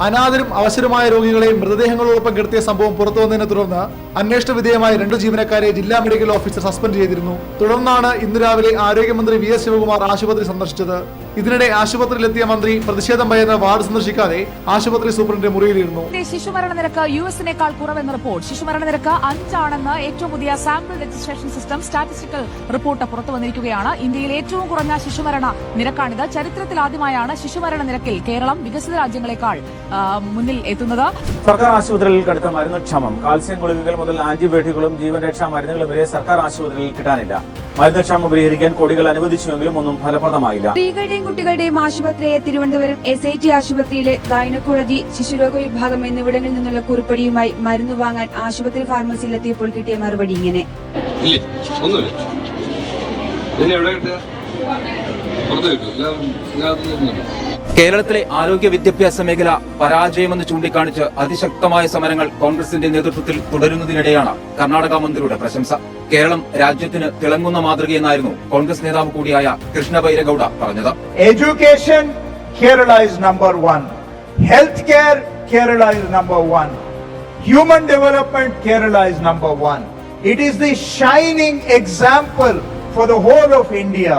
അനാഥരും അവശരുമായ രോഗികളെ മൃതദേഹങ്ങളോടൊപ്പം കിടത്തിയ സംഭവം പുറത്തുവന്നതിനെ തുടർന്ന് അന്വേഷണ വിധേയമായ 2 ജീവനക്കാരെ ജില്ലാ മെഡിക്കൽ ഓഫീസർ സസ്പെൻഡ് ചെയ്തിരുന്നു. തുടർന്നാണ് ഇന്ന് രാവിലെ ആരോഗ്യമന്ത്രി വി എസ് ശിവകുമാർ ആശുപത്രി സന്ദർശിച്ചത്. ഇതിനിടെ ആശുപത്രിയിലെത്തിയ മന്ത്രി പ്രതിഷേധം ഭയന്ന് വാർഡ് സന്ദർശിക്കാതെ ആശുപത്രി സൂപ്രണ്ടിന്റെ മുറിയിലിരുന്നു. ശിശുമരണ നിരക്ക് യുഎസിനേക്കാൾ കുറവെന്ന റിപ്പോർട്ട്. ശിശുമരണ നിരക്ക് 5 ആണെന്ന് ഏറ്റവും പുതിയ sample registration system statistical report പുറത്തുവന്നിരിക്കുകയാണ്. ഇന്ത്യയിൽ ഏറ്റവും കുറഞ്ഞ ശിശുമരണ നിരക്കാണിത്. ചരിത്രത്തിലാദ്യമായാണ് ശിശുമരണ നിരക്കിൽ കേരളം വികസിത രാജ്യങ്ങളെക്കാൾ മുന്നിൽ എത്തുന്നത്. സർക്കാർ ആശുപത്രികളിൽ കടുത്ത മരുന്ന് ക്ഷാമം. കാൽസ്യം ഗുളികകൾ മുതൽ ആന്റിബയോട്ടിക്കുകളും ജീവൻ രക്ഷാ മരുന്നുകളും വരെ സർക്കാർ ആശുപത്രികളിൽ കിട്ടാനില്ല. മരുന്നുക്ഷാമം പരിഹരിക്കാൻ കോടികൾ അനുവദിച്ചുവെങ്കിലും ഒന്നും ഫലപ്രദമായില്ല. സ്ത്രീകളുടെയും കുട്ടികളുടെയും ആശുപത്രിയായ തിരുവനന്തപുരം SIT ആശുപത്രിയിലെ ഗൈനക്കോളജി, ശിശുരോഗ വിഭാഗം എന്നിവിടങ്ങളിൽ നിന്നുള്ള കുറിപ്പടിയുമായി മരുന്ന് വാങ്ങാൻ ആശുപത്രി ഫാർമസിയിലെത്തിയപ്പോൾ കിട്ടിയ മറുപടി ഇങ്ങനെ: കേരളത്തിലെ ആരോഗ്യ വിദ്യാഭ്യാസ മേഖല പരാജയമെന്ന് ചൂണ്ടിക്കാണിച്ച് അതിശക്തമായ സമരങ്ങൾ കോൺഗ്രസിന്റെ നേതൃത്വത്തിൽ തുടരുന്നതിനിടെയാണ് കർണാടക മന്ത്രിയുടെ പ്രശംസ. കേരളം രാജ്യത്തിന് തിളങ്ങുന്ന മാതൃകയെന്നായിരുന്നു കോൺഗ്രസ് നേതാവ് കൂടിയായ കൃഷ്ണ ബൈരഗൌഡ പറഞ്ഞത്. Education Kerala is number 1, health care Kerala is number 1, human development Kerala is number 1. It is the shining example for the whole of India.